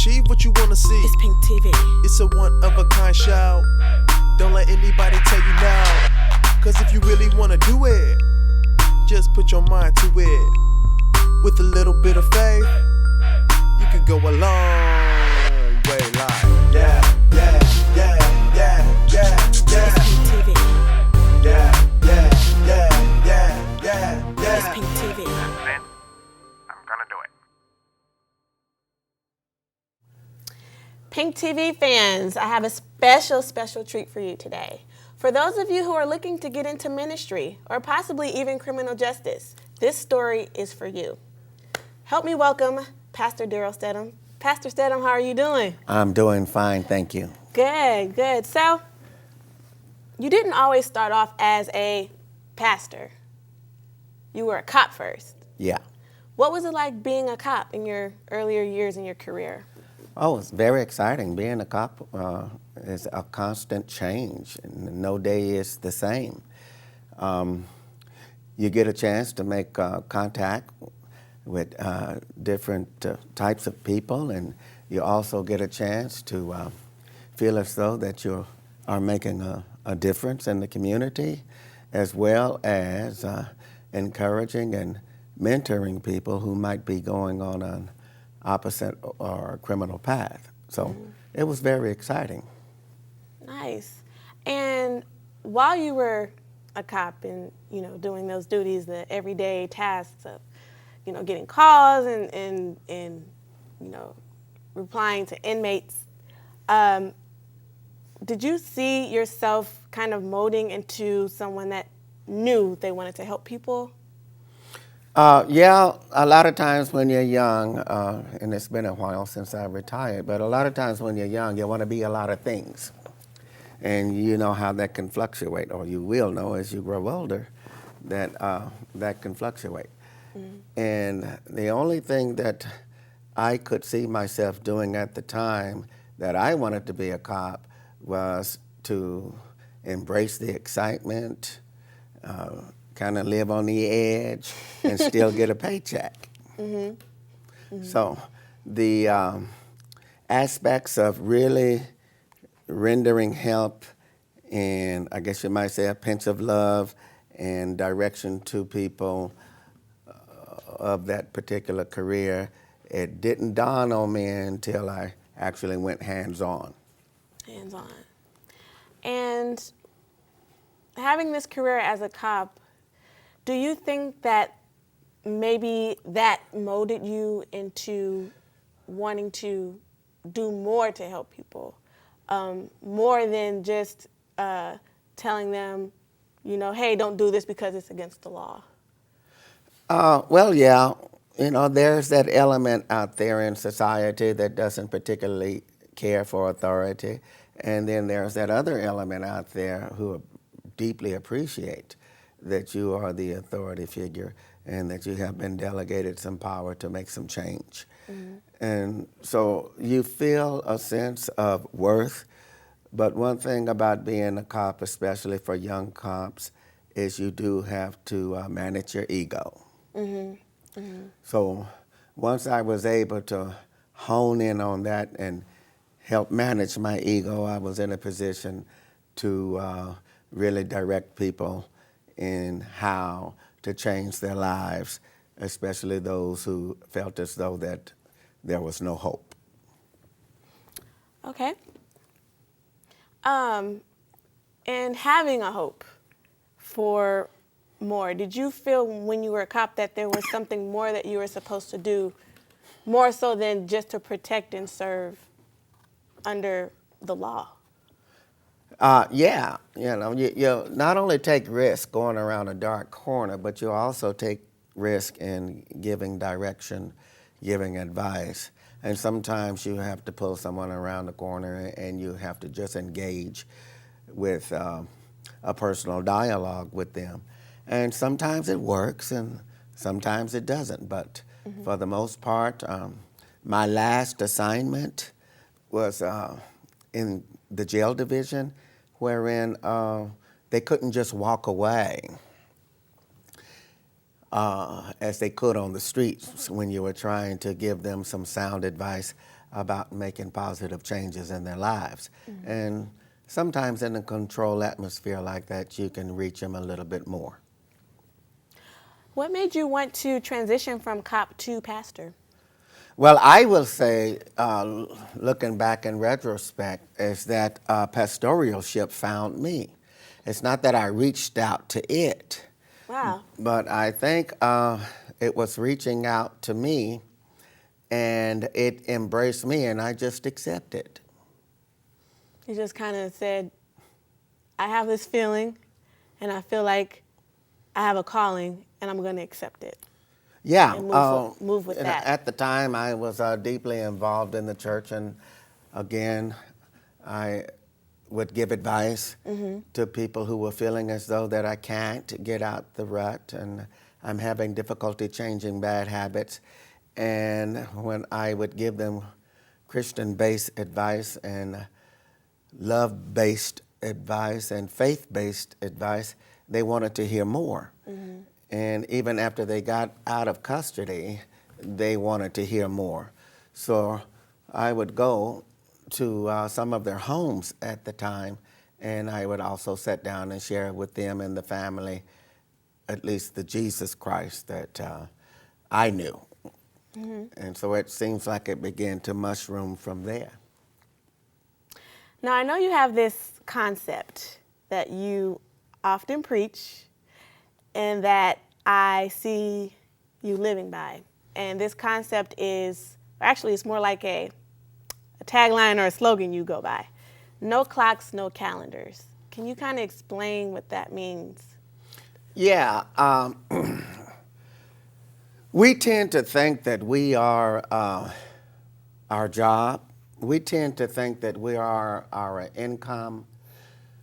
achieve what you wanna see. It's P.I.N.K TV. It's a one-of-a-kind show. Don't let anybody tell you now. Cause if you really wanna do it, just put your mind to it. With a little bit of faith, you can go a long way. Like, yeah, yeah, yeah, yeah, yeah, yeah. It's P.I.N.K TV. Yeah, yeah, yeah, yeah, yeah, yeah. It's P.I.N.K TV. I'm gonna do it. P.I.N.K TV fans, I have a special treat for you today. For those of you who are looking to get into ministry or possibly even criminal justice, this story is for you. Help me welcome Pastor Daryl Stedham. Pastor Stedham, how are you doing? I'm doing fine, thank you. Good. So, you didn't always start off as a pastor. You were a cop first. Yeah. What was it like being a cop in your earlier years in your career? Oh, it's very exciting. Being a cop is a constant change, and no day is the same. You get a chance to make contact with different types of people, and you also get a chance to feel as though that you are making a difference in the community, as well as encouraging and mentoring people who might be going on an opposite or criminal path. So it was very exciting. Nice. And while you were a cop and, doing those duties, the everyday tasks of, getting calls and replying to inmates, did you see yourself kind of molding into someone that knew they wanted to help people? Yeah, a lot of times when you're young, and it's been a while since I retired, but a lot of times when you're young, you want to be a lot of things. And you know how that can fluctuate, or you will know as you grow older that that can fluctuate. Mm-hmm. And the only thing that I could see myself doing at the time that I wanted to be a cop was to embrace the excitement, kind of live on the edge and still get a paycheck. Mm-hmm. Mm-hmm. So the aspects of really rendering help and I guess you might say a pinch of love and direction to people of that particular career, it didn't dawn on me until I actually went hands-on. Hands-on. And having this career as a cop, do you think that maybe that molded you into wanting to do more to help people, more than just telling them, hey, don't do this because it's against the law? Well, yeah, there's that element out there in society that doesn't particularly care for authority, and then there's that other element out there who deeply appreciate that you are the authority figure and that you have been delegated some power to make some change. Mm-hmm. And so you feel a sense of worth, but one thing about being a cop, especially for young cops, is you do have to manage your ego. Mm-hmm. Mm-hmm. So once I was able to hone in on that and help manage my ego, I was in a position to really direct people in how to change their lives, especially those who felt as though that there was no hope. Okay. And having a hope for more, did you feel when you were a cop that there was something more that you were supposed to do, more so than just to protect and serve under the law? Yeah, you not only take risk going around a dark corner, but you also take risk in giving direction, giving advice. And sometimes you have to pull someone around the corner and you have to just engage with a personal dialogue with them. And sometimes it works and sometimes it doesn't. But for the most part, my last assignment was in the jail division, wherein they couldn't just walk away as they could on the streets when you were trying to give them some sound advice. about making positive changes in their lives. And sometimes in a controlled atmosphere like that, you can reach them a little bit more. What made you want to transition from cop to pastor? Well, I will say, looking back in retrospect, is that pastoralship found me. It's not that I reached out to it, Wow. but I think it was reaching out to me, and it embraced me, and I just accepted. You just kind of said, I have this feeling, and I feel like I have a calling, and I'm going to accept it. Yeah, And move with that. At the time, I was deeply involved in the church, and again, I would give advice to people who were feeling as though that I can't get out the rut, and I'm having difficulty changing bad habits. And when I would give them Christian-based advice and love-based advice and faith-based advice, they wanted to hear more. And even after they got out of custody, they wanted to hear more. So I would go to some of their homes at the time, and I would also sit down and share with them and the family at least the Jesus Christ that I knew. And so it seems like it began to mushroom from there. Now, I know you have this concept that you often preach and that I see you living by. And this concept is, actually, it's more like a tagline or a slogan you go by. No clocks, no calendars. Can you kind of explain what that means? Yeah. We tend to think that we are our job. We tend to think that we are our income.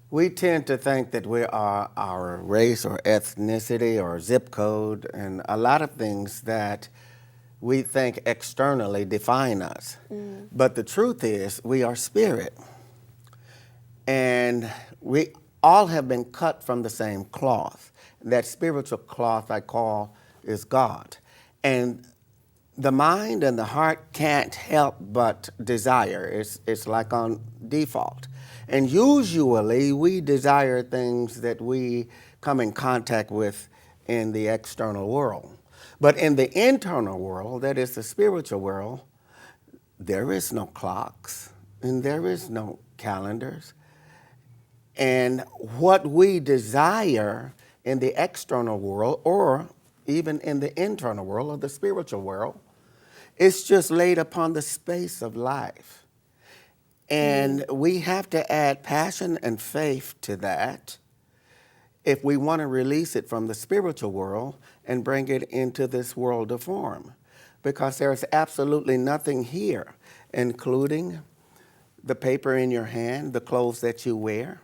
We tend to think that we are our race or ethnicity or zip code, and a lot of things that we think externally define us. But the truth is, we are spirit. And we all have been cut from the same cloth. That spiritual cloth I call is God. And the mind and the heart can't help but desire. It's like on default. And usually we desire things that we come in contact with in the external world. But in the internal world, that is the spiritual world, there is no clocks and there is no calendars. And what we desire in the external world, or even in the internal world or the spiritual world, it's just laid upon the space of life. And we have to add passion and faith to that if we want to release it from the spiritual world and bring it into this world of form. Because there's absolutely nothing here, including the paper in your hand, the clothes that you wear.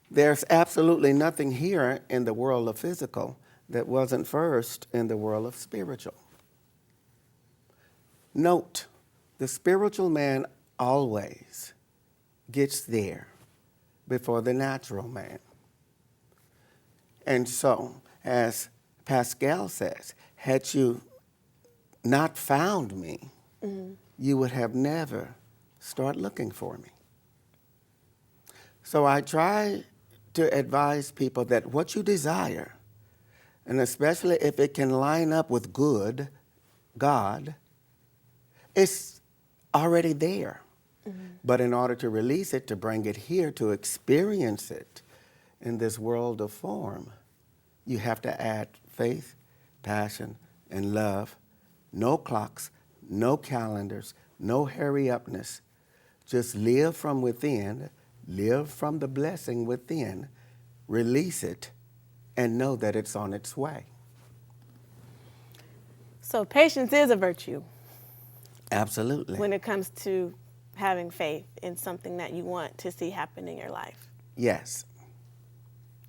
There's absolutely nothing here in the world of physical that wasn't first in the world of spiritual. Note, the spiritual man always gets there before the natural man. And so, as Pascal says, had you not found me, you would have never started looking for me. So I try to advise people that what you desire, and especially if it can line up with good, God, it's already there. But in order to release it, to bring it here, to experience it in this world of form, you have to add faith, passion, and love. No clocks, no calendars, no hurry-upness. Just live from within, live from the blessing within, release it, and know that it's on its way. So patience is a virtue. Absolutely. When it comes to having faith in something that you want to see happen in your life. Yes.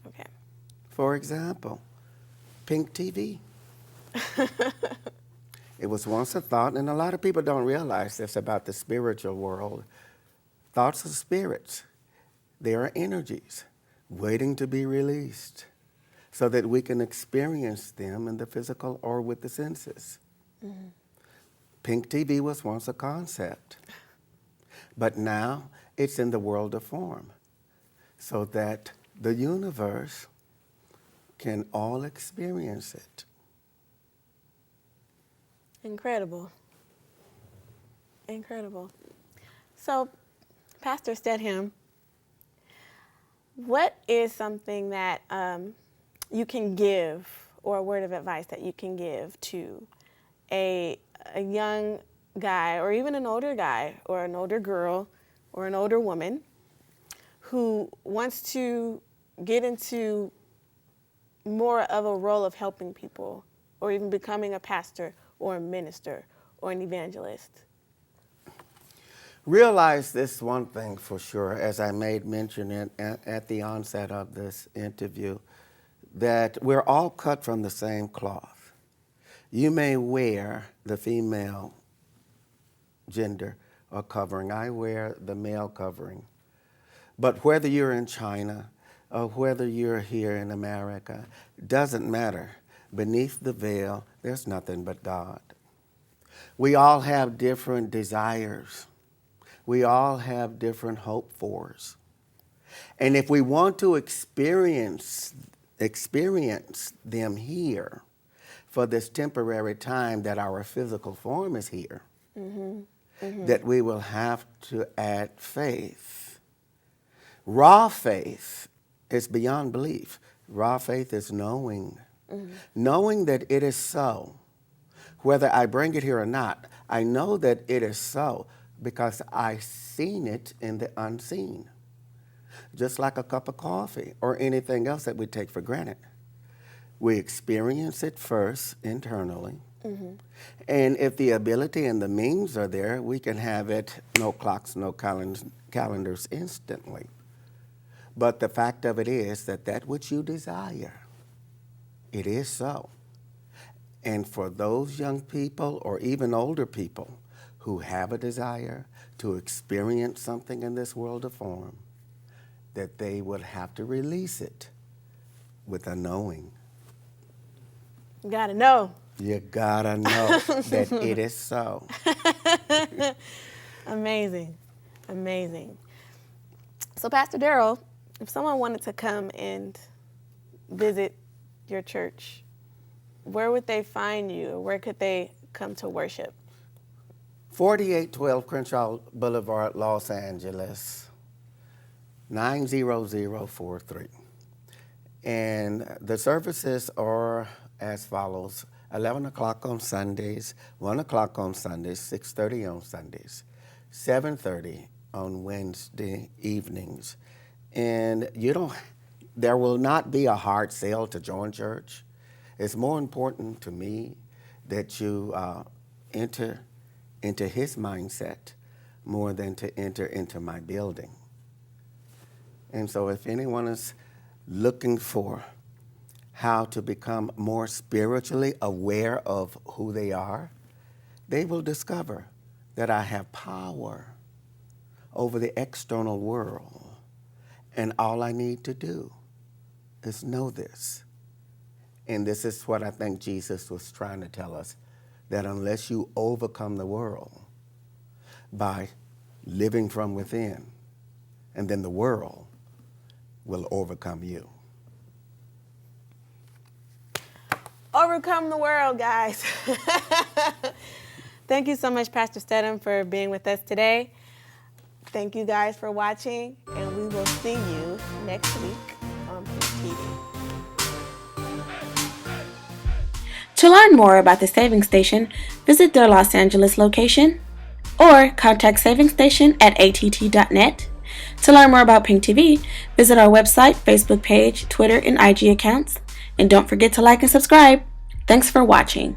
Okay. For example, P.I.N.K TV. It was once a thought, and a lot of people don't realize this about the spiritual world. Thoughts are spirits. They are energies waiting to be released so that we can experience them in the physical or with the senses. P.I.N.K TV was once a concept, but now it's in the world of form, so that the universe can all experience it. Incredible. Incredible. So, Pastor Stedham, what is something that you can give, or a word of advice that you can give to a young guy, or even an older guy, or an older girl, or an older woman who wants to get into more of a role of helping people, or even becoming a pastor or a minister or an evangelist? Realize this one thing for sure, as I made mention at the onset of this interview, that we're all cut from the same cloth. You may wear the female gender or covering. I wear the male covering. But whether you're in China or whether you're here in America, doesn't matter. Beneath the veil, there's nothing but God. We all have different desires. We all have different hope fors. And if we want to experience them here for this temporary time that our physical form is here, that we will have to add faith. Raw faith is beyond belief. Raw faith is knowing. Knowing that it is so. Whether I bring it here or not, I know that it is so because I've seen it in the unseen. Just like a cup of coffee or anything else that we take for granted. We experience it first internally. And if the ability and the means are there, we can have it, no clocks, no calendars instantly. But the fact of it is that which you desire, it is so. And for those young people or even older people who have a desire to experience something in this world of form, that they would have to release it with a knowing. You gotta know. You gotta know that it is so. Amazing. Amazing. So, Pastor Daryl, if someone wanted to come and visit your church, where would they find you, or where could they come to worship? 4812 Crenshaw Blvd, Los Angeles, 90043. And the services are as follows: 11 o'clock on Sundays, 1 o'clock on Sundays, 6:30 on Sundays, 7:30 on Wednesday evenings. And there will not be a hard sell to join church. It's more important to me that you enter into his mindset more than to enter into my building. And so if anyone is looking for how to become more spiritually aware of who they are, they will discover that I have power over the external world. And all I need to do is know this. And this is what I think Jesus was trying to tell us, that unless you overcome the world by living from within, and then the world will overcome you. Overcome the world, guys. Thank you so much, Pastor Stedham, for being with us today. Thank you guys for watching, and we will see you next week on P.I.N.K TV. To learn more about the Saving Station, visit their Los Angeles location or contact Saving Station at att.net. To learn more about P.I.N.K TV, visit our website, Facebook page, Twitter, and IG accounts. And don't forget to like and subscribe. Thanks for watching.